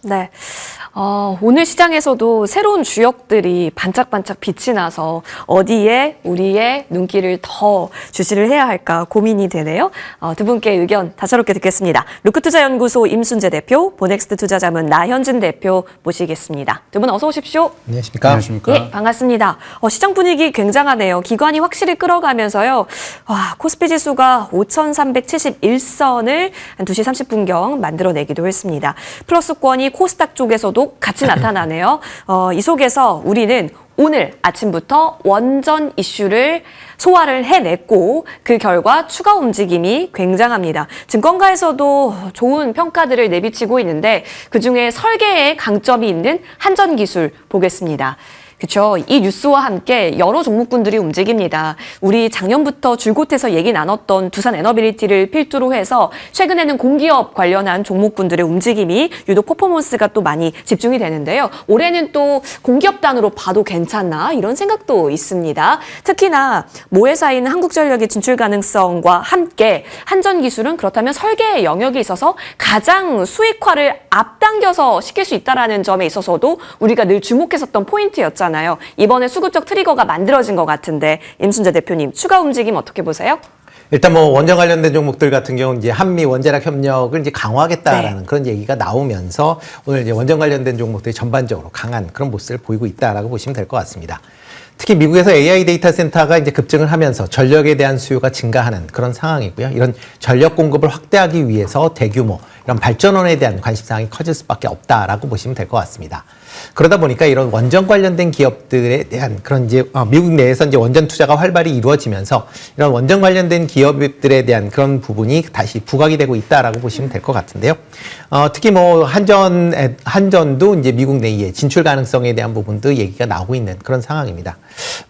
네. 오늘 시장에서도 새로운 주역들이 반짝반짝 빛이 나서 어디에 우리의 눈길을 더 주시를 해야 할까 고민이 되네요. 두 분께 의견 다채롭게 듣겠습니다. 루크투자연구소 임순재 대표, 보넥스트 투자자문 나현진 대표 모시겠습니다. 두 분 어서 오십시오. 안녕하십니까? 안녕하십니까? 예, 반갑습니다. 시장 분위기 굉장하네요. 기관이 확실히 끌어가면서요. 코스피 지수가 5,371선을 한 2시 30분경 만들어내기도 했습니다. 플러스권이 코스닥 쪽에서도 같이 나타나네요. 이 속에서 우리는 오늘 아침부터 원전 이슈를 소화를 해냈고 그 결과 추가 움직임이 굉장합니다. 증권가에서도 좋은 평가들을 내비치고 있는데 그중에 설계에 강점이 있는 한전기술 보겠습니다. 그렇죠. 이 뉴스와 함께 여러 종목군들이 움직입니다. 우리 작년부터 줄곧 해서 얘기 나눴던 두산 에너빌리티를 필두로 해서 최근에는 공기업 관련한 종목군들의 움직임이 유독 퍼포먼스가 또 많이 집중이 되는데요. 올해는 또 공기업단으로 봐도 괜찮나 이런 생각도 있습니다. 특히나 모회사에 있는 한국전력의 진출 가능성과 함께 한전기술은 그렇다면 설계의 영역에 있어서 가장 수익화를 앞당겨서 시킬 수 있다는 점에 있어서도 우리가 늘 주목했었던 포인트였잖아요. 이번에 수급적 트리거가 만들어진 것 같은데 임순재 대표님 추가 움직임 어떻게 보세요? 일단 뭐 원전 관련된 종목들 같은 경우는 이제 한미 원자력 협력을 이제 강화하겠다라는 그런 얘기가 나오면서 오늘 이제 원전 관련된 종목들이 전반적으로 강한 그런 모습을 보이고 있다라고 보시면 될 것 같습니다. 특히 미국에서 AI 데이터 센터가 이제 급증을 하면서 전력에 대한 수요가 증가하는 그런 상황이고요. 이런 전력 공급을 확대하기 위해서 대규모 이런 발전원에 대한 관심사항이 커질 수밖에 없다라고 보시면 될 것 같습니다. 그러다 보니까 이런 원전 관련된 기업들에 대한 그런 이제 미국 내에서 이제 원전 투자가 활발히 이루어지면서 이런 원전 관련된 기업들에 대한 그런 부분이 다시 부각이 되고 있다라고 보시면 될 것 같은데요. 특히 뭐 한전도 이제 미국 내에 진출 가능성에 대한 부분도 얘기가 나오고 있는 그런 상황입니다.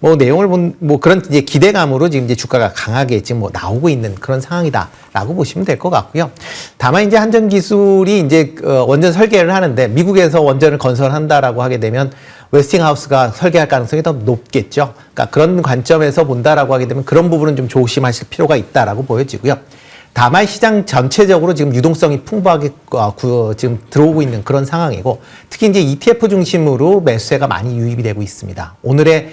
뭐 내용을 뭐 그런 이제 기대감으로 지금 이제 주가가 강하게 지금 뭐 나오고 있는 그런 상황이다라고 보시면 될 것 같고요. 다만 이제 한전기술이 이제 원전 설계를 하는데 미국에서 원전을 건설한다라고 하게 되면 웨스팅하우스가 설계할 가능성이 더 높겠죠. 그러니까 그런 관점에서 본다라고 하게 되면 그런 부분은 좀 조심하실 필요가 있다라고 보여지고요. 다만 시장 전체적으로 지금 유동성이 풍부하게 지금 들어오고 있는 그런 상황이고 특히 이제 ETF 중심으로 매수세가 많이 유입이 되고 있습니다. 오늘의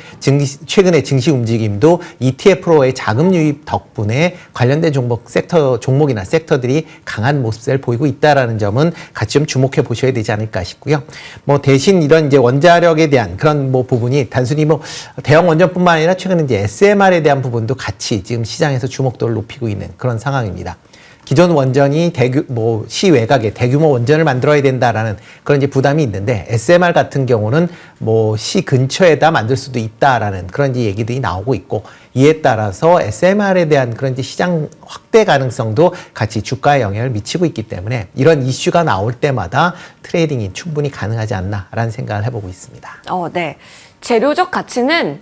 최근의 증시 움직임도 ETF로의 자금 유입 덕분에 관련된 종목이나 섹터들이 강한 모습을 보이고 있다라는 점은 같이 좀 주목해 보셔야 되지 않을까 싶고요. 뭐 대신 이런 이제 원자력에 대한 그런 뭐 부분이 단순히 뭐 대형 원전뿐만 아니라 최근에 이제 SMR에 대한 부분도 같이 지금 시장에서 주목도를 높이고 있는 그런 상황입니다. 기존 원전이 시외곽에 대규모 원전을 만들어야 된다라는 그런 이제 부담이 있는데 SMR 같은 경우는 뭐 시 근처에다 만들 수도 있다라는 그런 이제 얘기들이 나오고 있고 이에 따라서 SMR에 대한 그런 이제 시장 확대 가능성도 같이 주가에 영향을 미치고 있기 때문에 이런 이슈가 나올 때마다 트레이딩이 충분히 가능하지 않나라는 생각을 해보고 있습니다. 네. 재료적 가치는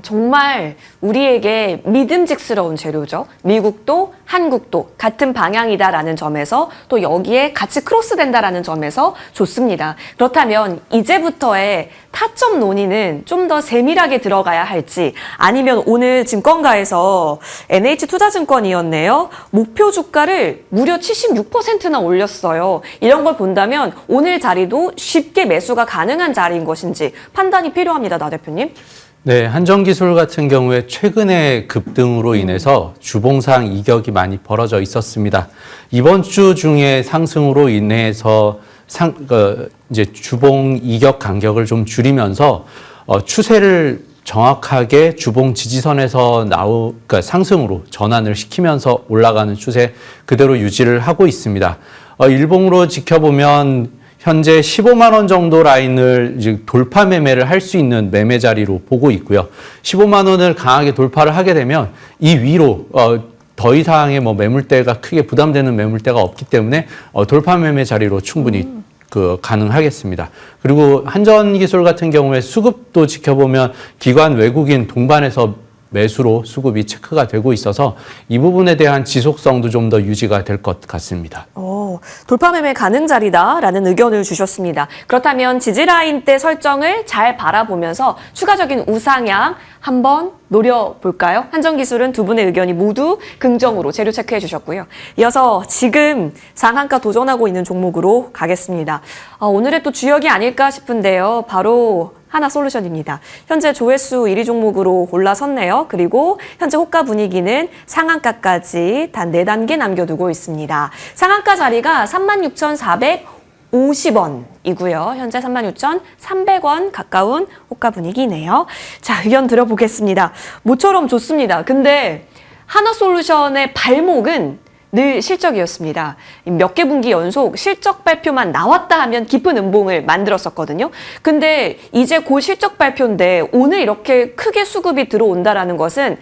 정말 우리에게 믿음직스러운 재료죠. 미국도 한국도 같은 방향이다라는 점에서 또 여기에 같이 크로스된다라는 점에서 좋습니다. 그렇다면 이제부터의 타점 논의는 좀 더 세밀하게 들어가야 할지 아니면 오늘 증권가에서 NH투자증권이었네요. 목표 주가를 무려 76%나 올렸어요. 이런 걸 본다면 오늘 자리도 쉽게 매수가 가능한 자리인 것인지 판단이 필요합니다. 나 대표님. 네, 한전기술 같은 경우에 최근의 급등으로 인해서 주봉상 이격이 많이 벌어져 있었습니다. 이번 주 중에 상승으로 인해서 이제 주봉 이격 간격을 좀 줄이면서 추세를 정확하게 주봉 지지선에서 그러니까 상승으로 전환을 시키면서 올라가는 추세 그대로 유지를 하고 있습니다. 일봉으로 지켜보면 현재 15만 원 정도 라인을 이제 돌파 매매를 할 수 있는 매매 자리로 보고 있고요. 15만 원을 강하게 돌파를 하게 되면 이 위로 더 이상의 뭐 매물대가 크게 부담되는 매물대가 없기 때문에 돌파 매매 자리로 충분히 가능하겠습니다. 그리고 한전기술 같은 경우에 수급도 지켜보면 기관 외국인 동반해서 매수로 수급이 체크가 되고 있어서 이 부분에 대한 지속성도 좀 더 유지가 될 것 같습니다. 돌파 매매 가능 자리다라는 의견을 주셨습니다. 그렇다면 지지라인대 설정을 잘 바라보면서 추가적인 우상향 한번 노려볼까요? 한정기술은 두 분의 의견이 모두 긍정으로 재료 체크해 주셨고요. 이어서 지금 상한가 도전하고 있는 종목으로 가겠습니다. 오늘의 또 주역이 아닐까 싶은데요. 바로 하나솔루션입니다. 현재 조회수 1위 종목으로 올라섰네요. 그리고 현재 호가 분위기는 상한가까지 단 4단계 남겨두고 있습니다. 상한가 자리가 36,450원이고요. 현재 36,300원 가까운 호가 분위기네요. 자, 의견 들어보겠습니다. 모처럼 좋습니다. 근데 하나솔루션의 발목은 늘 실적이었습니다. 몇 개 분기 연속 실적 발표만 나왔다 하면 깊은 음봉을 만들었었거든요. 근데 이제 곧 실적 발표인데 오늘 이렇게 크게 수급이 들어온다라는 것은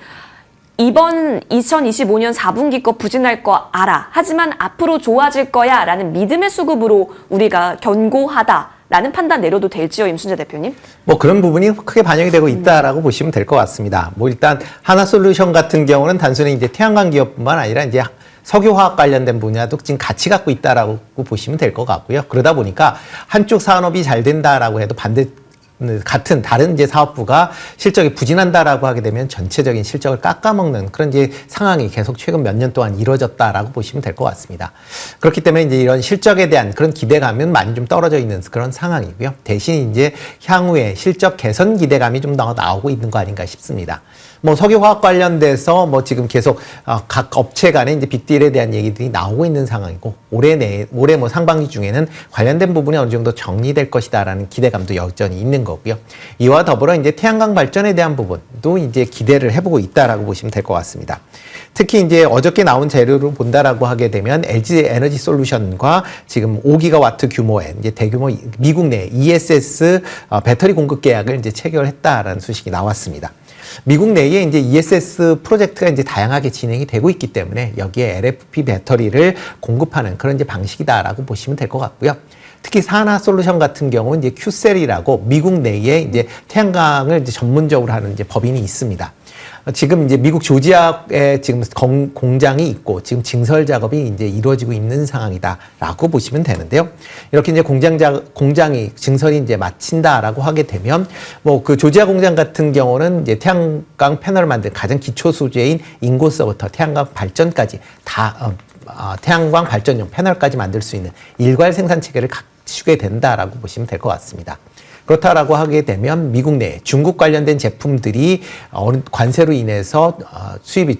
이번 2025년 4분기 거 부진할 거 알아. 하지만 앞으로 좋아질 거야 라는 믿음의 수급으로 우리가 견고하다라는 판단 내려도 될지요, 임순재 대표님? 뭐 그런 부분이 크게 반영이 되고 있다라고 보시면 될 것 같습니다. 뭐 일단 하나솔루션 같은 경우는 단순히 이제 태양광 기업뿐만 아니라 이제 석유화학 관련된 분야도 지금 같이 갖고 있다라고 보시면 될 것 같고요. 그러다 보니까 한쪽 산업이 잘 된다라고 해도 같은 다른 이제 사업부가 실적이 부진한다라고 하게 되면 전체적인 실적을 깎아먹는 그런 이제 상황이 계속 최근 몇 년 동안 이루어졌다라고 보시면 될 것 같습니다. 그렇기 때문에 이제 이런 실적에 대한 그런 기대감은 많이 좀 떨어져 있는 그런 상황이고요. 대신 이제 향후에 실적 개선 기대감이 좀 더 나오고 있는 거 아닌가 싶습니다. 뭐 석유화학 관련돼서 뭐 지금 계속 각 업체 간에 이제 빅딜에 대한 얘기들이 나오고 있는 상황이고 올해 뭐 상반기 중에는 관련된 부분이 어느 정도 정리될 것이다라는 기대감도 여전히 있는 거고요. 이와 더불어 이제 태양광 발전에 대한 부분도 이제 기대를 해보고 있다라고 보시면 될 것 같습니다. 특히 이제 어저께 나온 재료로 본다라고 하게 되면 LG 에너지 솔루션과 지금 5기가와트 규모의 이제 대규모 미국 내 ESS 배터리 공급 계약을 이제 체결했다라는 소식이 나왔습니다. 미국 내에 이제 ESS 프로젝트가 이제 다양하게 진행이 되고 있기 때문에 여기에 LFP 배터리를 공급하는 그런 이제 방식이다라고 보시면 될 것 같고요. 특히 하나솔루션 같은 경우는 이제 큐셀이라고 미국 내에 이제 태양광을 이제 전문적으로 하는 이제 법인이 있습니다. 지금 이제 미국 조지아에 지금 공장이 있고 지금 증설 작업이 이제 이루어지고 있는 상황이다라고 보시면 되는데요. 이렇게 이제 공장이 증설이 이제 마친다라고 하게 되면 뭐 그 조지아 공장 같은 경우는 이제 태양광 패널을 만든 가장 기초 소재인 인고서부터 태양광 발전까지 다 태양광 발전용 패널까지 만들 수 있는 일괄 생산 체계를 갖추게 된다라고 보시면 될 것 같습니다. 그렇다라고 하게 되면 미국 내 중국 관련된 제품들이 관세로 인해서 수입이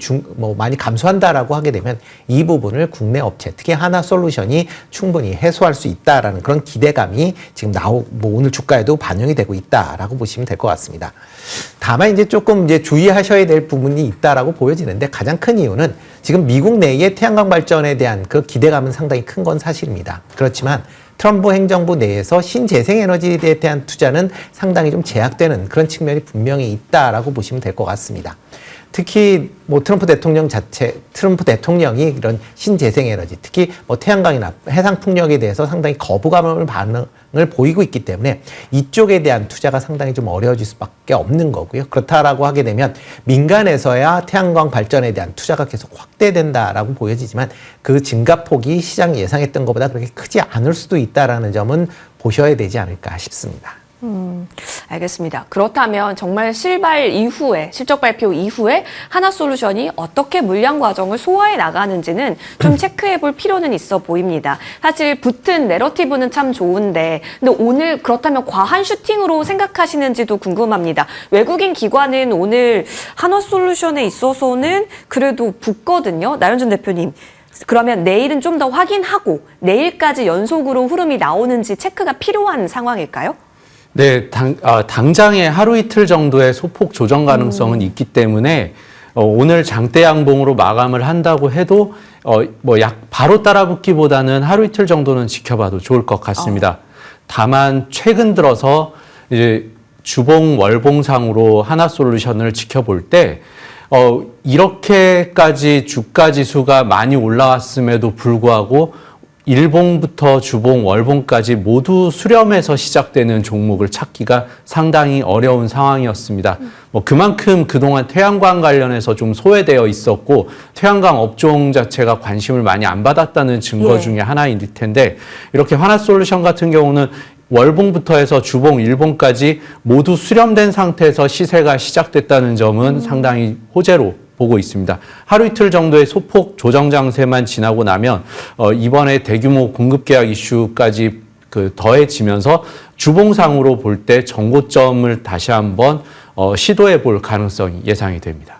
많이 감소한다라고 하게 되면 이 부분을 국내 업체, 특히 하나솔루션이 충분히 해소할 수 있다라는 그런 기대감이 지금 오늘 주가에도 반영이 되고 있다라고 보시면 될 것 같습니다. 다만 이제 조금 이제 주의하셔야 될 부분이 있다라고 보여지는데 가장 큰 이유는 지금 미국 내의 태양광 발전에 대한 그 기대감은 상당히 큰 건 사실입니다. 그렇지만 트럼프 행정부 내에서 신재생에너지에 대한 투자는 상당히 좀 제약되는 그런 측면이 분명히 있다라고 보시면 될 것 같습니다. 특히 뭐 트럼프 대통령이 이런 신재생에너지, 특히 뭐 태양광이나 해상 풍력에 대해서 상당히 거부감을 반응을 보이고 있기 때문에 이쪽에 대한 투자가 상당히 좀 어려워질 수밖에 없는 거고요. 그렇다라고 하게 되면 민간에서야 태양광 발전에 대한 투자가 계속 확대된다라고 보여지지만 그 증가폭이 시장이 예상했던 것보다 그렇게 크지 않을 수도 있다라는 점은 보셔야 되지 않을까 싶습니다. 알겠습니다. 그렇다면 정말 실적 발표 이후에 하나솔루션이 어떻게 물량 과정을 소화해 나가는지는 좀 체크해 볼 필요는 있어 보입니다. 사실 붙은 내러티브는 참 좋은데 근데 오늘 그렇다면 과한 슈팅으로 생각하시는지도 궁금합니다. 외국인 기관은 오늘 하나솔루션에 있어서는 그래도 붙거든요. 나현준 대표님. 그러면 내일은 좀 더 확인하고 내일까지 연속으로 흐름이 나오는지 체크가 필요한 상황일까요? 네, 당장에 하루 이틀 정도의 소폭 조정 가능성은 있기 때문에 오늘 장대 양봉으로 마감을 한다고 해도 바로 따라붙기보다는 하루 이틀 정도는 지켜봐도 좋을 것 같습니다. 다만 최근 들어서 이제 주봉 월봉상으로 하나솔루션을 지켜볼 때 이렇게까지 주가 지수가 많이 올라왔음에도 불구하고 일봉부터 주봉, 월봉까지 모두 수렴에서 시작되는 종목을 찾기가 상당히 어려운 상황이었습니다. 그만큼 그동안 태양광 관련해서 좀 소외되어 있었고 태양광 업종 자체가 관심을 많이 안 받았다는 증거 중에 하나일 텐데 이렇게 하나솔루션 같은 경우는 월봉부터 해서 주봉, 일봉까지 모두 수렴된 상태에서 시세가 시작됐다는 점은 상당히 호재로 보고 있습니다. 하루 이틀 정도의 소폭 조정 장세만 지나고 나면 이번에 대규모 공급 계약 이슈까지 더해지면서 주봉상으로 볼 때 정고점을 다시 한번 시도해 볼 가능성이 예상이 됩니다.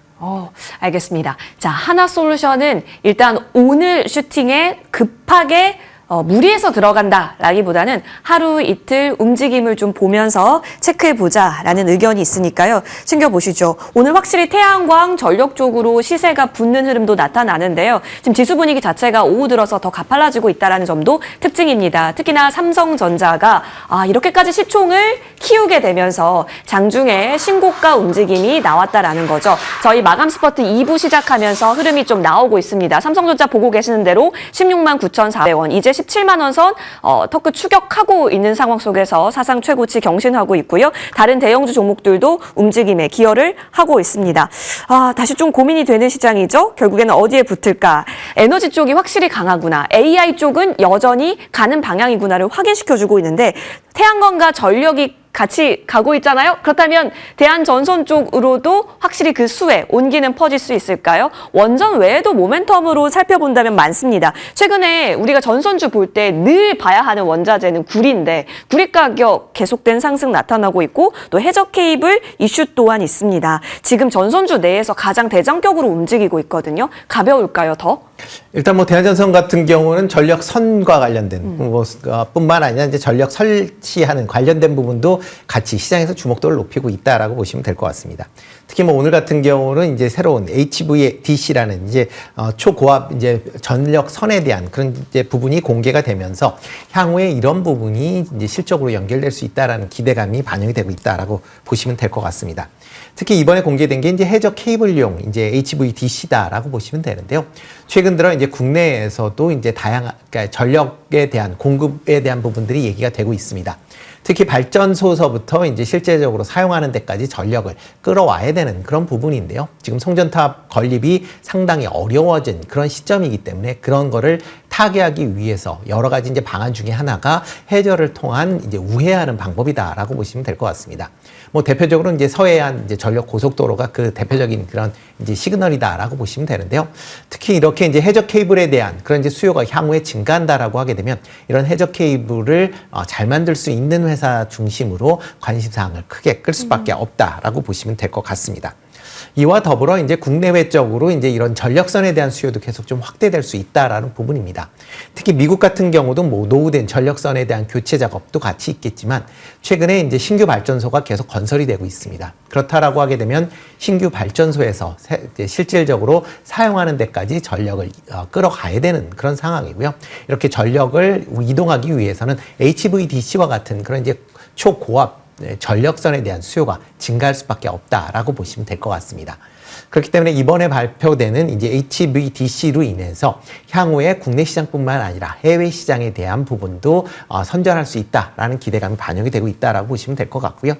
알겠습니다. 자, 하나솔루션은 일단 오늘 슈팅에 급하게 무리해서 들어간다라기보다는 하루 이틀 움직임을 좀 보면서 체크해보자라는 의견이 있으니까요. 챙겨보시죠. 오늘 확실히 태양광 전력 쪽으로 시세가 붙는 흐름도 나타나는데요. 지금 지수 분위기 자체가 오후 들어서 더 가팔라지고 있다는 점도 특징입니다. 특히나 삼성전자가 이렇게까지 시총을 키우게 되면서 장중에 신고가 움직임이 나왔다라는 거죠. 저희 마감 스퍼트 2부 시작하면서 흐름이 좀 나오고 있습니다. 삼성전자 보고 계시는 대로 16만 9,400원, 이제 17만 원 선 턱끝 추격하고 있는 상황 속에서 사상 최고치 경신하고 있고요. 다른 대형주 종목들도 움직임에 기여를 하고 있습니다. 다시 좀 고민이 되는 시장이죠. 결국에는 어디에 붙을까? 에너지 쪽이 확실히 강하구나. AI 쪽은 여전히 가는 방향이구나를 확인시켜주고 있는데 태양광과 전력이 같이 가고 있잖아요. 그렇다면 대한전선 쪽으로도 확실히 그 수혜, 온기는 퍼질 수 있을까요? 원전 외에도 모멘텀으로 살펴본다면 많습니다. 최근에 우리가 전선주 볼 때 늘 봐야 하는 원자재는 구리인데 구리 가격 계속된 상승 나타나고 있고 또 해저 케이블 이슈 또한 있습니다. 지금 전선주 내에서 가장 대장격으로 움직이고 있거든요. 가벼울까요, 더? 일단 대한전선 같은 경우는 전력선과 관련된 뿐만 아니라 이제 전력 설치하는 관련된 부분도 같이 시장에서 주목도를 높이고 있다라고 보시면 될 것 같습니다. 특히 오늘 같은 경우는 이제 새로운 HVDC라는 이제 초고압 이제 전력선에 대한 그런 이제 부분이 공개가 되면서 향후에 이런 부분이 이제 실적으로 연결될 수 있다라는 기대감이 반영이 되고 있다라고 보시면 될 것 같습니다. 특히 이번에 공개된 게 이제 해저 케이블용 이제 HVDC다라고 보시면 되는데요. 최근 들어 이제 국내에서도 이제 그러니까 전력에 대한 공급에 대한 부분들이 얘기가 되고 있습니다. 특히 발전소서부터 이제 실제적으로 사용하는 데까지 전력을 끌어와야 되는 그런 부분인데요. 지금 송전탑 건립이 상당히 어려워진 그런 시점이기 때문에 그런 거를 타개하기 위해서 여러 가지 이제 방안 중에 하나가 해저를 통한 이제 우회하는 방법이다라고 보시면 될 것 같습니다. 대표적으로 이제 서해안 이제 전력 고속도로가 그 대표적인 그런 이제 시그널이다라고 보시면 되는데요. 특히 이렇게 이제 해저 케이블에 대한 그런 이제 수요가 향후에 증가한다라고 하게 되면 이런 해저 케이블을 잘 만들 수 있는 회사 중심으로 관심사항을 크게 끌 수밖에 없다라고 보시면 될 것 같습니다. 이와 더불어 이제 국내외적으로 이제 이런 전력선에 대한 수요도 계속 좀 확대될 수 있다라는 부분입니다. 특히 미국 같은 경우도 노후된 전력선에 대한 교체 작업도 같이 있겠지만 최근에 이제 신규 발전소가 계속 건설이 되고 있습니다. 그렇다라고 하게 되면 신규 발전소에서 실질적으로 사용하는 데까지 전력을 끌어가야 되는 그런 상황이고요. 이렇게 전력을 이동하기 위해서는 HVDC와 같은 그런 이제 초고압 전력선에 대한 수요가 증가할 수밖에 없다라고 보시면 될 것 같습니다. 그렇기 때문에 이번에 발표되는 이제 HVDC로 인해서 향후에 국내 시장뿐만 아니라 해외 시장에 대한 부분도 선전할 수 있다라는 기대감이 반영이 되고 있다라고 보시면 될 것 같고요.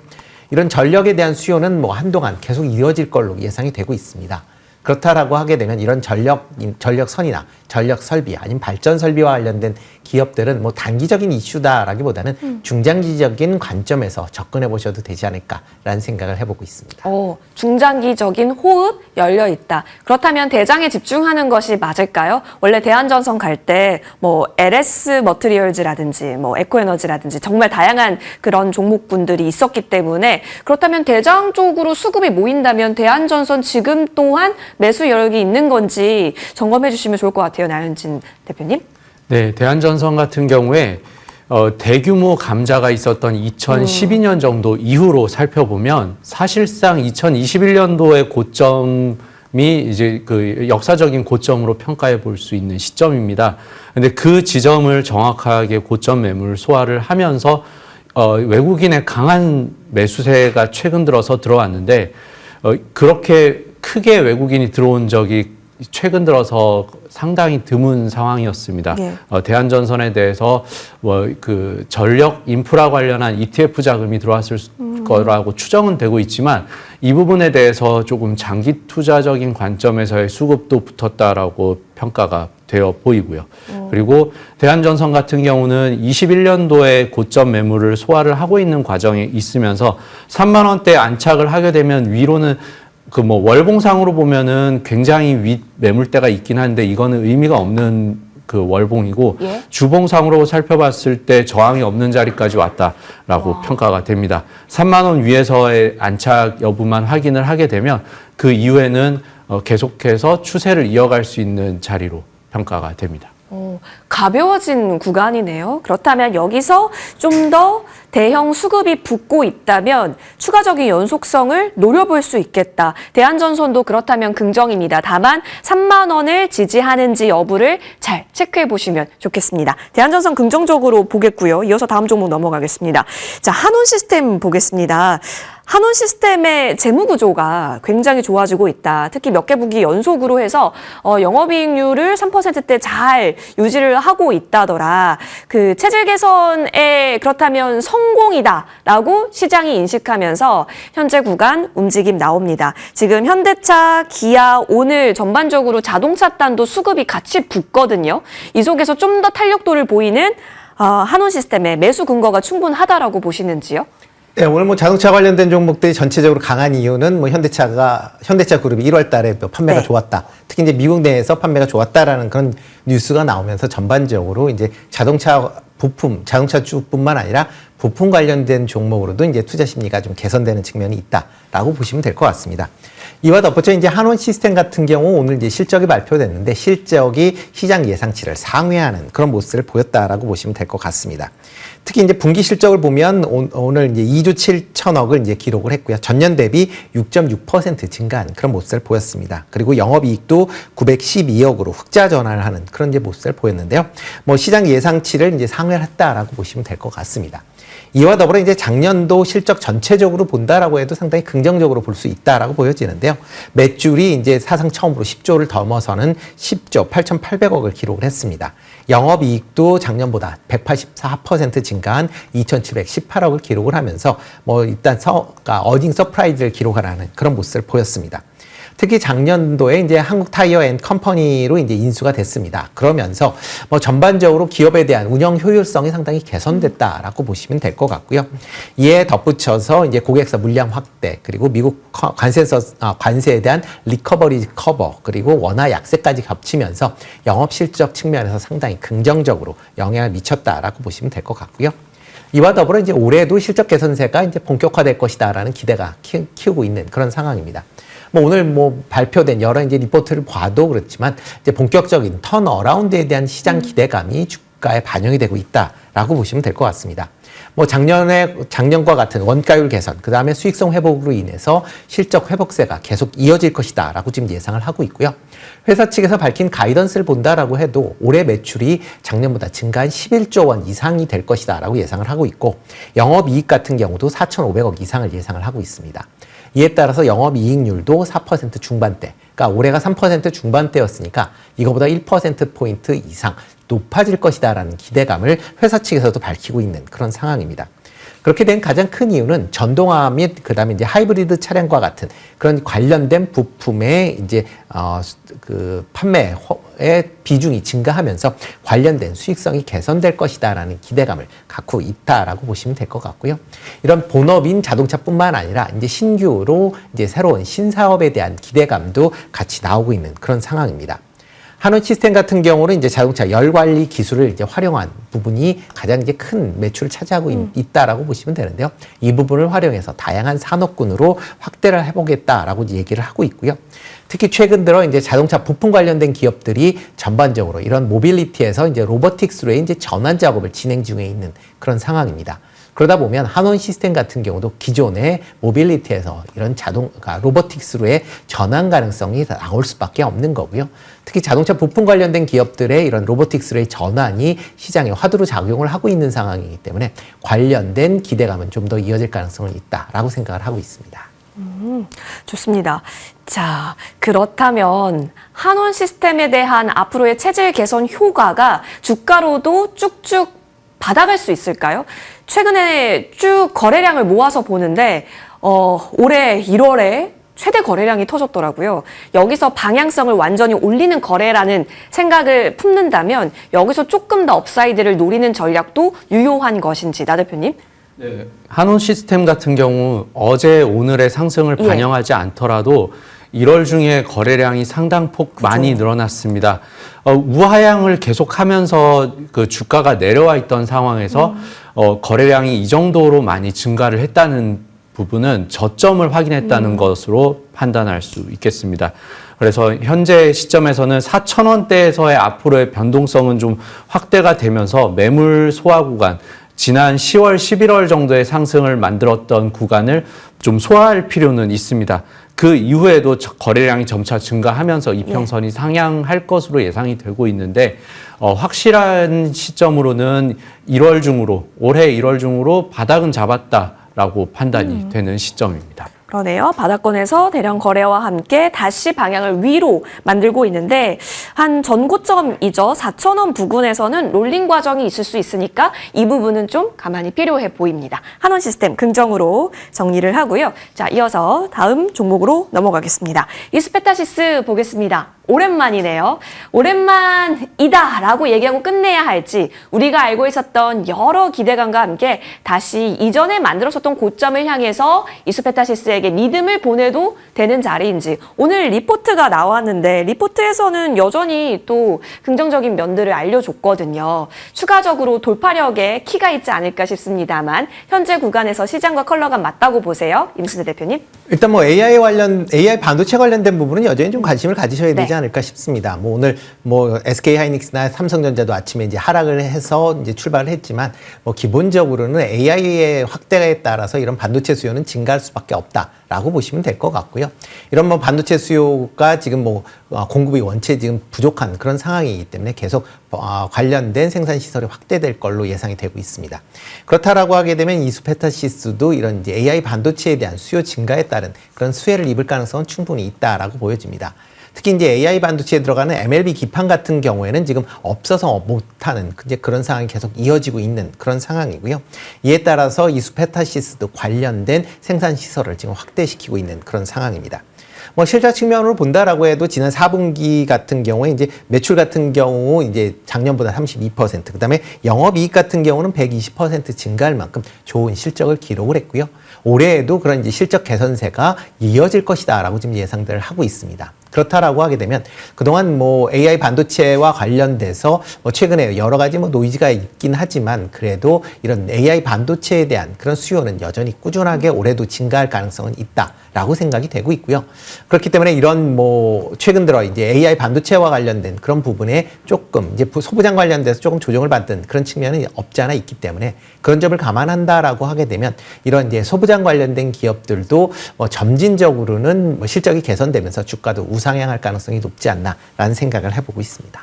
이런 전력에 대한 수요는 한동안 계속 이어질 걸로 예상이 되고 있습니다. 그렇다라고 하게 되면 이런 전력선이나 전력 설비 아니면 발전 설비와 관련된 기업들은 단기적인 이슈다라기보다는 중장기적인 관점에서 접근해 보셔도 되지 않을까라는 생각을 해보고 있습니다. 중장기적인 호흡 열려 있다. 그렇다면 대장에 집중하는 것이 맞을까요? 원래 대한전선 갈 때 LS 머티리얼즈라든지 에코에너지라든지 정말 다양한 그런 종목군들이 있었기 때문에 그렇다면 대장 쪽으로 수급이 모인다면 대한전선 지금 또한 매수 여력이 있는 건지 점검해 주시면 좋을 것 같아요. 나현진 대표님. 네, 대한전선 같은 경우에 대규모 감자가 있었던 2012년 정도 이후로 살펴보면 사실상 2021년도의 고점이 이제 그 역사적인 고점으로 평가해 볼 수 있는 시점입니다. 근데 그 지점을 정확하게 고점 매물 소화를 하면서 외국인의 강한 매수세가 최근 들어서 들어왔는데 그렇게 크게 외국인이 들어온 적이 최근 들어서 상당히 드문 상황이었습니다. 예. 대한전선에 대해서 그 전력 인프라 관련한 ETF 자금이 들어왔을 거라고 추정은 되고 있지만 이 부분에 대해서 조금 장기 투자적인 관점에서의 수급도 붙었다라고 평가가 되어 보이고요. 그리고 대한전선 같은 경우는 21년도에 고점 매물을 소화를 하고 있는 과정에 있으면서 3만 원대 안착을 하게 되면 위로는 그 뭐 월봉상으로 보면은 굉장히 윗 매물대가 있긴 한데 이거는 의미가 없는 그 월봉이고 예. 주봉상으로 살펴봤을 때 저항이 없는 자리까지 왔다라고 평가가 됩니다. 3만 원 위에서의 안착 여부만 확인을 하게 되면 그 이후에는 계속해서 추세를 이어갈 수 있는 자리로 평가가 됩니다. 가벼워진 구간이네요. 그렇다면 여기서 좀 더 대형 수급이 붙고 있다면 추가적인 연속성을 노려볼 수 있겠다. 대한전선도 그렇다면 긍정입니다. 다만 3만 원을 지지하는지 여부를 잘 체크해 보시면 좋겠습니다. 대한전선 긍정적으로 보겠고요. 이어서 다음 종목 넘어가겠습니다. 자, 한온시스템 보겠습니다. 한온시스템의 재무구조가 굉장히 좋아지고 있다. 특히 몇 개국이 연속으로 해서 영업이익률을 3%대 잘 유지를 하고 있다더라. 그 체질 개선에 그렇다면 성공이다라고 시장이 인식하면서 현재 구간 움직임 나옵니다. 지금 현대차, 기아, 오늘 전반적으로 자동차단도 수급이 같이 붙거든요. 이 속에서 좀 더 탄력도를 보이는 한온시스템의 매수 근거가 충분하다라고 보시는지요? 네, 오늘 뭐 자동차 관련된 종목들이 전체적으로 강한 이유는 뭐 현대차 그룹이 1월 달에 판매가 네. 좋았다. 특히 이제 미국 내에서 판매가 좋았다라는 그런 뉴스가 나오면서 전반적으로 이제 자동차주뿐만 아니라 부품 관련된 종목으로도 이제 투자 심리가 좀 개선되는 측면이 있다라고 보시면 될 것 같습니다. 이와 덧붙여 이제 한온 시스템 같은 경우 오늘 이제 실적이 발표됐는데 실적이 시장 예상치를 상회하는 그런 모습을 보였다라고 보시면 될 것 같습니다. 특히 이제 분기 실적을 보면 오늘 이제 2조 7천억을 이제 기록을 했고요. 전년 대비 6.6% 증가한 그런 모습을 보였습니다. 그리고 영업이익도 912억으로 흑자 전환을 하는 그런 이제 모습을 보였는데요. 뭐 시장 예상치를 이제 상회를 했다라고 보시면 될 것 같습니다. 이와 더불어 이제 작년도 실적 전체적으로 본다라고 해도 상당히 긍정적으로 볼 수 있다라고 보여지는데요. 매출이 이제 사상 처음으로 10조를 넘어서는 10조 8,800억을 기록을 했습니다. 영업이익도 작년보다 184% 증가한 2,718억을 기록을 하면서 뭐 일단 어닝 서프라이즈를 기록하라는 그런 모습을 보였습니다. 특히 작년도에 이제 한국 타이어 앤 컴퍼니로 이제 인수가 됐습니다. 그러면서 뭐 전반적으로 기업에 대한 운영 효율성이 상당히 개선됐다라고 보시면 될 것 같고요. 이에 덧붙여서 이제 고객사 물량 확대, 그리고 미국 관세에 대한 리커버리 커버, 그리고 원화 약세까지 겹치면서 영업 실적 측면에서 상당히 긍정적으로 영향을 미쳤다라고 보시면 될 것 같고요. 이와 더불어 이제 올해도 실적 개선세가 이제 본격화될 것이다라는 기대가 키우고 있는 그런 상황입니다. 뭐 오늘 뭐 발표된 여러 이제 리포트를 봐도 그렇지만 이제 본격적인 턴어라운드에 대한 시장 기대감이 주가에 반영이 되고 있다라고 보시면 될 것 같습니다. 뭐 작년과 같은 원가율 개선, 그 다음에 수익성 회복으로 인해서 실적 회복세가 계속 이어질 것이다라고 지금 예상을 하고 있고요. 회사 측에서 밝힌 가이던스를 본다라고 해도 올해 매출이 작년보다 증가한 11조 원 이상이 될 것이다라고 예상을 하고 있고, 영업이익 같은 경우도 4,500억 이상을 예상을 하고 있습니다. 이에 따라서 영업이익률도 4% 중반대, 그러니까 올해가 3% 중반대였으니까 이거보다 1%포인트 이상 높아질 것이다라는 기대감을 회사 측에서도 밝히고 있는 그런 상황입니다. 그렇게 된 가장 큰 이유는 전동화 및 그다음에 이제 하이브리드 차량과 같은 그런 관련된 부품의 이제 그 판매의 비중이 증가하면서 관련된 수익성이 개선될 것이다라는 기대감을 갖고 있다라고 보시면 될 것 같고요. 이런 본업인 자동차뿐만 아니라 이제 신규로 이제 새로운 신사업에 대한 기대감도 같이 나오고 있는 그런 상황입니다. 한온 시스템 같은 경우는 이제 자동차 열 관리 기술을 이제 활용한 부분이 가장 이제 큰 매출을 차지하고 있다라고 보시면 되는데요. 이 부분을 활용해서 다양한 산업군으로 확대를 해보겠다라고 얘기를 하고 있고요. 특히 최근 들어 이제 자동차 부품 관련된 기업들이 전반적으로 이런 모빌리티에서 이제 로보틱스로의 이제 전환 작업을 진행 중에 있는 그런 상황입니다. 그러다 보면 한온 시스템 같은 경우도 기존의 모빌리티에서 이런 로보틱스로의 전환 가능성이 나올 수밖에 없는 거고요. 특히 자동차 부품 관련된 기업들의 이런 로보틱스로의 전환이 시장에 화두로 작용을 하고 있는 상황이기 때문에 관련된 기대감은 좀 더 이어질 가능성은 있다라고 생각을 하고 있습니다. 좋습니다. 자, 그렇다면 한원 시스템에 대한 앞으로의 체질 개선 효과가 주가로도 쭉쭉 받아갈 수 있을까요? 최근에 쭉 거래량을 모아서 보는데 올해 1월에 최대 거래량이 터졌더라고요. 여기서 방향성을 완전히 올리는 거래라는 생각을 품는다면 여기서 조금 더 업사이드를 노리는 전략도 유효한 것인지, 나 대표님? 네. 한온 시스템 같은 경우 어제 오늘의 상승을 예. 반영하지 않더라도 1월 중에 거래량이 상당폭 많이 늘어났습니다. 우하향을 계속하면서 그 주가가 내려와 있던 상황에서 거래량이 이 정도로 많이 증가를 했다는 부분은 저점을 확인했다는 것으로 판단할 수 있겠습니다. 그래서 현재 시점에서는 4,000원대에서의 앞으로의 변동성은 좀 확대가 되면서 매물 소화 구간, 지난 10월, 11월 정도의 상승을 만들었던 구간을 좀 소화할 필요는 있습니다. 그 이후에도 거래량이 점차 증가하면서 이평선이 상향할 것으로 예상이 되고 있는데 확실한 시점으로는 1월 중으로, 올해 1월 중으로 바닥은 잡았다라고 판단이 되는 시점입니다. 그러네요. 바닥권에서 대량 거래와 함께 다시 방향을 위로 만들고 있는데 한 전고점이죠. 4,000원 부근에서는 롤링 과정이 있을 수 있으니까 이 부분은 좀 가만히 필요해 보입니다. 한원 시스템 긍정으로 정리를 하고요. 자, 이어서 다음 종목으로 넘어가겠습니다. 이스페타시스 보겠습니다. 오랜만이네요. 오랜만이다라고 얘기하고 끝내야 할지 우리가 알고 있었던 여러 기대감과 함께 다시 이전에 만들었었던 고점을 향해서 이스페타시스에게 믿음을 보내도 되는 자리인지 오늘 리포트가 나왔는데 리포트에서는 여전히 또 긍정적인 면들을 알려줬거든요. 추가적으로 돌파력에 키가 있지 않을까 싶습니다만 현재 구간에서 시장과 컬러가 맞다고 보세요. 임순재 대표님. 일단 뭐 AI 반도체 관련된 부분은 여전히 좀 관심을 가지셔야 되지 않을까 싶습니다. 뭐 오늘 뭐 SK 하이닉스나 삼성전자도 아침에 이제 하락을 해서 이제 출발을 했지만 뭐 기본적으로는 AI의 확대에 따라서 이런 반도체 수요는 증가할 수밖에 없다라고 보시면 될 것 같고요. 이런 뭐 반도체 수요가 지금 뭐 공급이 원체 지금 부족한 그런 상황이기 때문에 계속 관련된 생산 시설이 확대될 걸로 예상이 되고 있습니다. 그렇다라고 하게 되면 이스페타시스도 이런 이제 AI 반도체에 대한 수요 증가에 따른 그런 수혜를 입을 가능성은 충분히 있다라고 보여집니다. 특히 이제 AI 반도체에 들어가는 MLB 기판 같은 경우에는 지금 없어서 못하는 이제 그런 상황이 계속 이어지고 있는 그런 상황이고요. 이에 따라서 이스페타시스도 관련된 생산 시설을 지금 확대시키고 있는 그런 상황입니다. 뭐 실적 측면으로 본다라고 해도 지난 4분기 같은 경우에 이제 매출 같은 경우 이제 작년보다 32%, 그다음에 영업이익 같은 경우는 120% 증가할 만큼 좋은 실적을 기록을 했고요. 올해에도 그런 이제 실적 개선세가 이어질 것이다라고 지금 예상들을 하고 있습니다. 그렇다라고 하게 되면 그동안 뭐 AI 반도체와 관련돼서 뭐 최근에 여러 가지 뭐 노이즈가 있긴 하지만 그래도 이런 AI 반도체에 대한 그런 수요는 여전히 꾸준하게 올해도 증가할 가능성은 있다라고 생각이 되고 있고요. 그렇기 때문에 이런 뭐 최근 들어 이제 AI 반도체와 관련된 그런 부분에 조금 이제 소부장 관련돼서 조금 조정을 받는 그런 측면은 없지 않아 있기 때문에 그런 점을 감안한다라고 하게 되면 이런 이제 소부장 관련된 기업들도 뭐 점진적으로는 뭐 실적이 개선되면서 주가도 우상향할 가능성이 높지 않나라는 생각을 해보고 있습니다.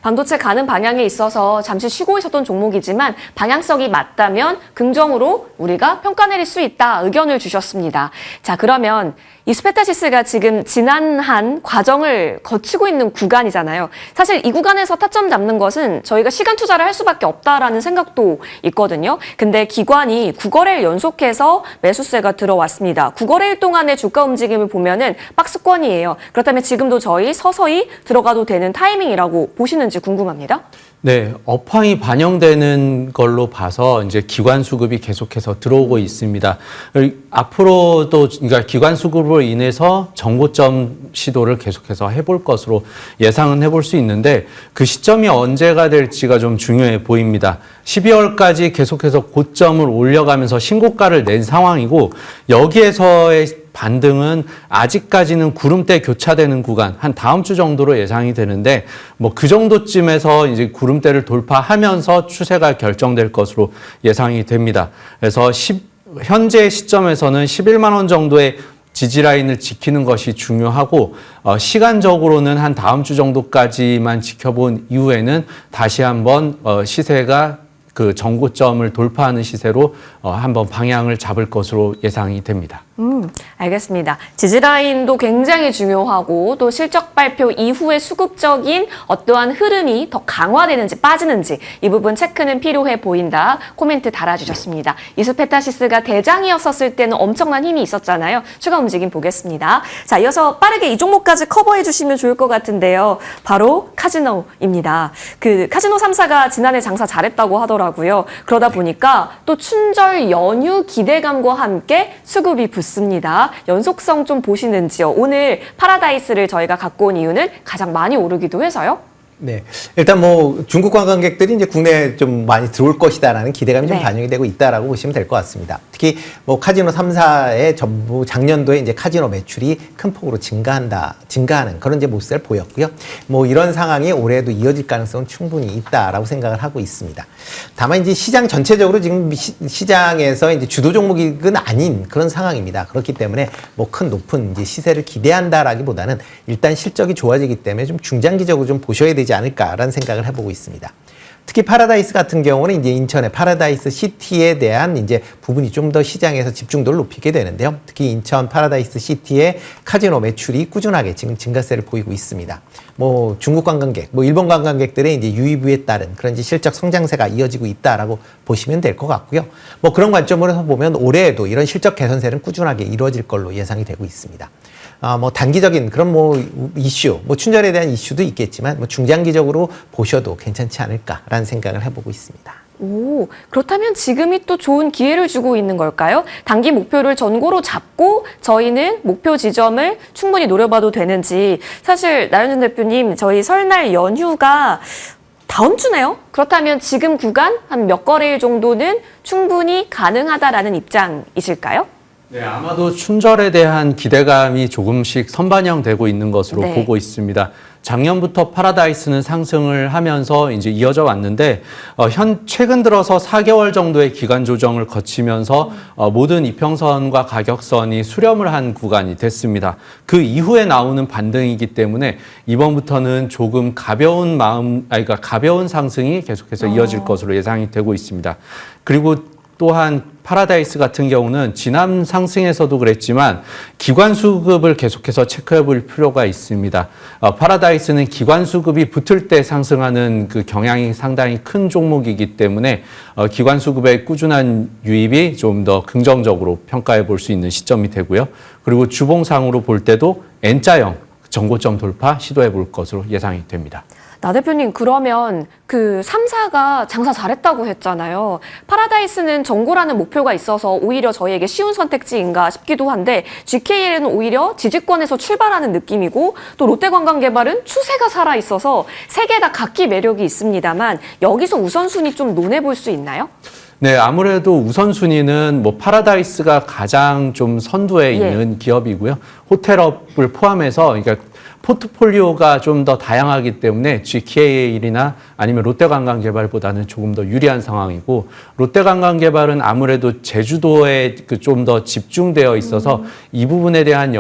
반도체 가는 방향에 있어서 잠시 쉬고 있었던 종목이지만 방향성이 맞다면 긍정으로 우리가 평가 내릴 수 있다 의견을 주셨습니다. 자, 그러면 이스페타시스가 지금 지난한 과정을 거치고 있는 구간이잖아요. 사실 이 구간에서 타점 잡는 것은 저희가 시간 투자를 할 수밖에 없다라는 생각도 있거든요. 근데 기관이 9거래일 연속해서 매수세가 들어왔습니다. 9거래일 동안의 주가 움직임을 보면은 박스권이에요. 그렇다면 지금도 저희 서서히 들어가도 되는 타이밍이라고 보시는지 궁금합니다. 네, 업황이 반영되는 걸로 봐서 이제 기관 수급이 계속해서 들어오고 있습니다. 앞으로도 그러니까 기관 수급으로 인해서 정고점 시도를 계속해서 해볼 것으로 예상은 해볼 수 있는데 그 시점이 언제가 될지가 좀 중요해 보입니다. 12월까지 계속해서 고점을 올려가면서 신고가를 낸 상황이고 여기에서의 반등은 아직까지는 구름대 교차되는 구간 한 다음 주 정도로 예상이 되는데 뭐 그 정도쯤에서 이제 구름대를 돌파하면서 추세가 결정될 것으로 예상이 됩니다. 그래서 현재 시점에서는 11만 원 정도의 지지라인을 지키는 것이 중요하고 시간적으로는 한 다음 주 정도까지만 지켜본 이후에는 다시 한번 시세가 그 정고점을 돌파하는 시세로 한번 방향을 잡을 것으로 예상이 됩니다. 알겠습니다. 지지라인도 굉장히 중요하고 또 실적 발표 이후의 수급적인 어떠한 흐름이 더 강화되는지 빠지는지 이 부분 체크는 필요해 보인다. 코멘트 달아주셨습니다. 이수페타시스가 대장이었었을 때는 엄청난 힘이 있었잖아요. 추가 움직임 보겠습니다. 자, 이어서 빠르게 이 종목까지 커버해 주시면 좋을 것 같은데요. 바로 카지노입니다. 그 카지노 3사가 지난해 장사 잘했다고 하더라고요. 그러다 보니까 또 춘절 연휴 기대감과 함께 수급이 붙습니다. 연속성 좀 보시는지요? 오늘 파라다이스를 저희가 갖고 온 이유는 가장 많이 오르기도 해서요. 네. 일단 뭐 중국 관광객들이 이제 국내에 좀 많이 들어올 것이다라는 기대감이 좀 네. 반영이 되고 있다라고 보시면 될 것 같습니다. 특히 뭐 카지노 3사의 전부 작년도에 이제 카지노 매출이 큰 폭으로 증가하는 그런 이제 모습을 보였고요. 뭐 이런 상황이 올해도 이어질 가능성은 충분히 있다라고 생각을 하고 있습니다. 다만 이제 시장 전체적으로 지금 시장에서 이제 주도 종목은 아닌 그런 상황입니다. 그렇기 때문에 뭐 큰 높은 이제 시세를 기대한다라기보다는 일단 실적이 좋아지기 때문에 좀 중장기적으로 좀 보셔야 되지 않을까라는 생각을 해보고 있습니다. 특히 파라다이스 같은 경우는 이제 인천의 파라다이스 시티에 대한 이제 부분이 좀 더 시장에서 집중도를 높이게 되는데요. 특히 인천 파라다이스 시티의 카지노 매출이 꾸준하게 지금 증가세를 보이고 있습니다. 뭐 중국 관광객, 뭐 일본 관광객들의 이제 유입에 따른 그런 이제 실적 성장세가 이어지고 있다라고 보시면 될 것 같고요. 뭐 그런 관점으로 보면 올해에도 이런 실적 개선세는 꾸준하게 이루어질 걸로 예상이 되고 있습니다. 뭐 단기적인 그런 뭐 이슈, 뭐 춘절에 대한 이슈도 있겠지만 뭐 중장기적으로 보셔도 괜찮지 않을까라는 생각을 해보고 있습니다. 오, 그렇다면 지금이 또 좋은 기회를 주고 있는 걸까요? 단기 목표를 전고로 잡고 저희는 목표 지점을 충분히 노려봐도 되는지. 사실 나윤준 대표님, 저희 설날 연휴가 다음 주네요. 그렇다면 지금 구간 한 몇 거래일 정도는 충분히 가능하다라는 입장이실까요? 네, 아마도 춘절에 대한 기대감이 조금씩 선반영되고 있는 것으로 네. 보고 있습니다. 작년부터 파라다이스는 상승을 하면서 이제 이어져 왔는데 최근 들어서 4개월 정도의 기간 조정을 거치면서 모든 이평선과 가격선이 수렴을 한 구간이 됐습니다. 그 이후에 나오는 반등이기 때문에 이번부터는 조금 그러니까 가벼운 상승이 계속해서 이어질 것으로 예상이 되고 있습니다. 그리고 또한 파라다이스 같은 경우는 지난 상승에서도 그랬지만 기관 수급을 계속해서 체크해 볼 필요가 있습니다. 파라다이스는 기관 수급이 붙을 때 상승하는 그 경향이 상당히 큰 종목이기 때문에 기관 수급의 꾸준한 유입이 좀 더 긍정적으로 평가해 볼 수 있는 시점이 되고요. 그리고 주봉상으로 볼 때도 N자형 전고점 돌파 시도해 볼 것으로 예상이 됩니다. 나 대표님, 그러면 그 3사가 장사 잘했다고 했잖아요. 파라다이스는 정고라는 목표가 있어서 오히려 저희에게 쉬운 선택지인가 싶기도 한데 GKL은 오히려 지지권에서 출발하는 느낌이고 또 롯데관광개발은 추세가 살아있어서 세 개 다 각기 매력이 있습니다만 여기서 우선순위 좀 논해볼 수 있나요? 네, 아무래도 우선순위는 뭐 파라다이스가 가장 좀 선두에 있는 기업이고요. 호텔업을 포함해서 그러니까 포트폴리오가 좀 더 다양하기 때문에 GKL이나 아니면 롯데관광개발보다는 조금 더 유리한 상황이고 롯데관광개발은 아무래도 제주도에 좀 더 집중되어 있어서 이 부분에 대한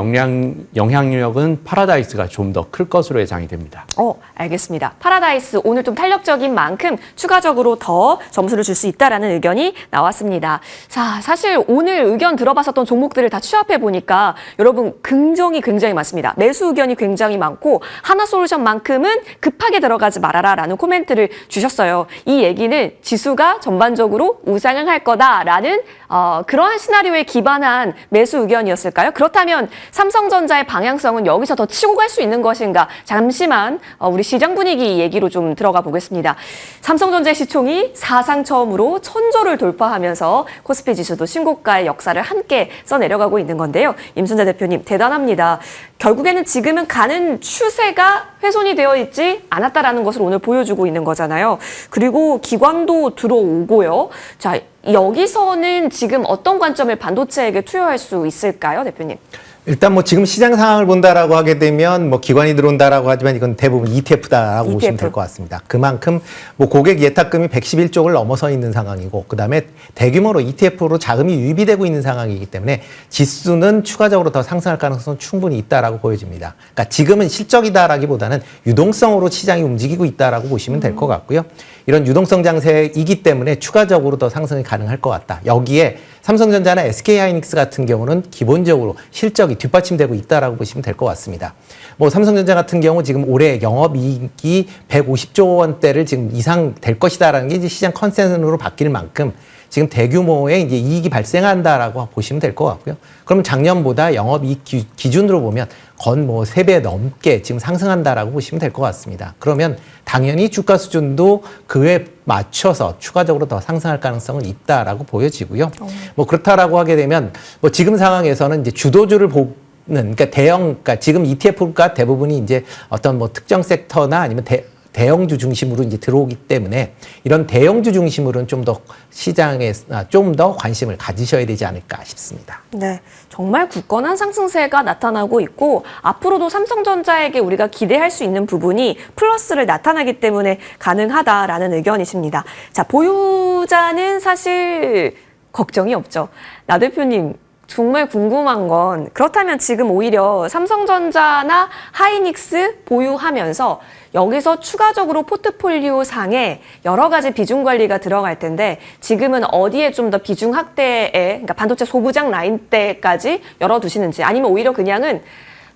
영향력은 파라다이스가 좀 더 클 것으로 예상이 됩니다. 알겠습니다. 파라다이스 오늘 좀 탄력적인 만큼 추가적으로 더 점수를 줄 수 있다라는 의견이 나왔습니다. 자, 사실 오늘 의견 들어봤었던 종목들을 다 취합해 보니까 여러분 긍정이 굉장히 많습니다. 매수 의견이 굉장히 많고 하나솔루션만큼은 급하게 들어가지 말아라라는 코멘트를 주셨어요. 이 얘기는 지수가 전반적으로 우상향할 거다라는 그런 시나리오에 기반한 매수 의견이었을까요? 그렇다면 삼성전자의 방향성은 여기서 더 치고 갈 수 있는 것인가? 잠시만 우리 시장 분위기 얘기로 좀 들어가 보겠습니다. 삼성전자의 시총이 사상 처음으로 1000조를 돌파하면서 코스피 지수도 신고가의 역사를 함께 써내려가고 있는 건데요. 임순재 대표님 대단합니다. 결국에는 지금은 가는 추세가 훼손이 되어 있지 않았다라는 것을 오늘 보여주고 있는 거잖아요. 그리고 기관도 들어오고요. 자, 여기서는 지금 어떤 관점을 반도체에게 투여할 수 있을까요, 대표님? 일단 뭐 지금 시장 상황을 본다라고 하게 되면 뭐 기관이 들어온다라고 하지만 이건 대부분 ETF다라고 보시면 될 것 같습니다. 그만큼 뭐 고객 예탁금이 111조를 넘어서 있는 상황이고 그다음에 대규모로 ETF로 자금이 유입이 되고 있는 상황이기 때문에 지수는 추가적으로 더 상승할 가능성은 충분히 있다라고 보여집니다. 그러니까 지금은 실적이다라기보다는 유동성으로 시장이 움직이고 있다라고 보시면 될 것 같고요. 이런 유동성 장세이기 때문에 추가적으로 더 상승이 가능할 것 같다. 여기에 삼성전자나 SK하이닉스 같은 경우는 기본적으로 실적이 뒷받침되고 있다라고 보시면 될 것 같습니다. 뭐 삼성전자 같은 경우 지금 올해 영업이익이 150조 원대를 지금 이상 될 것이다라는 게 이제 시장 컨센서스로 바뀔 만큼 지금 대규모의 이제 이익이 발생한다라고 보시면 될 것 같고요. 그러면 작년보다 영업이익 기준으로 보면 건 뭐 3배 넘게 지금 상승한다라고 보시면 될 것 같습니다. 그러면 당연히 주가 수준도 그에 맞춰서 추가적으로 더 상승할 가능성은 있다라고 보여지고요. 뭐 그렇다라고 하게 되면 뭐 지금 상황에서는 이제 주도주를 그러니까 그러니까 지금 ETF가 대부분이 이제 어떤 뭐 특정 섹터나 아니면 대형주 중심으로 이제 들어오기 때문에 이런 대형주 중심으로는 좀 더 시장에 좀 더 관심을 가지셔야 되지 않을까 싶습니다. 네, 정말 굳건한 상승세가 나타나고 있고 앞으로도 삼성전자에게 우리가 기대할 수 있는 부분이 플러스를 나타나기 때문에 가능하다라는 의견이십니다. 자, 보유자는 사실 걱정이 없죠. 나 대표님, 정말 궁금한 건 그렇다면 지금 오히려 삼성전자나 하이닉스 보유하면서 여기서 추가적으로 포트폴리오 상에 여러 가지 비중 관리가 들어갈 텐데 지금은 어디에 좀 더 비중 확대에 그러니까 반도체 소부장 라인대까지 열어두시는지 아니면 오히려 그냥은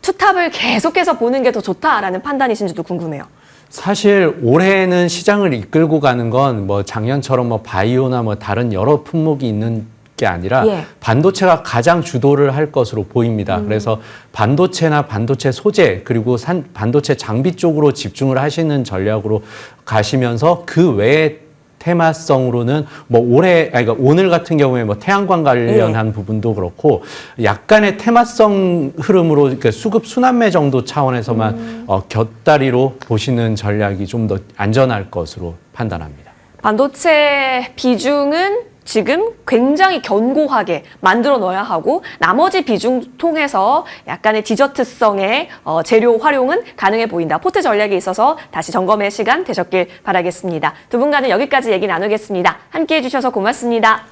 투탑을 계속해서 보는 게 더 좋다라는 판단이신지도 궁금해요. 사실 올해는 시장을 이끌고 가는 건 뭐 작년처럼 뭐 바이오나 뭐 다른 여러 품목이 있는 게 아니라 예. 반도체가 가장 주도를 할 것으로 보입니다. 그래서 반도체나 반도체 소재 그리고 반도체 장비 쪽으로 집중을 하시는 전략으로 가시면서 그 외에 테마성으로는 뭐 그러니까 오늘 같은 경우에 뭐 태양광 관련한 부분도 그렇고 약간의 테마성 흐름으로 그러니까 수급 순환매 정도 차원에서만 곁다리로 보시는 전략이 좀 더 안전할 것으로 판단합니다. 반도체 비중은 지금 굉장히 견고하게 만들어 넣어야 하고 나머지 비중 통해서 약간의 디저트성의 재료 활용은 가능해 보인다. 포트 전략에 있어서 다시 점검의 시간 되셨길 바라겠습니다. 두 분과는 여기까지 얘기 나누겠습니다. 함께해 주셔서 고맙습니다.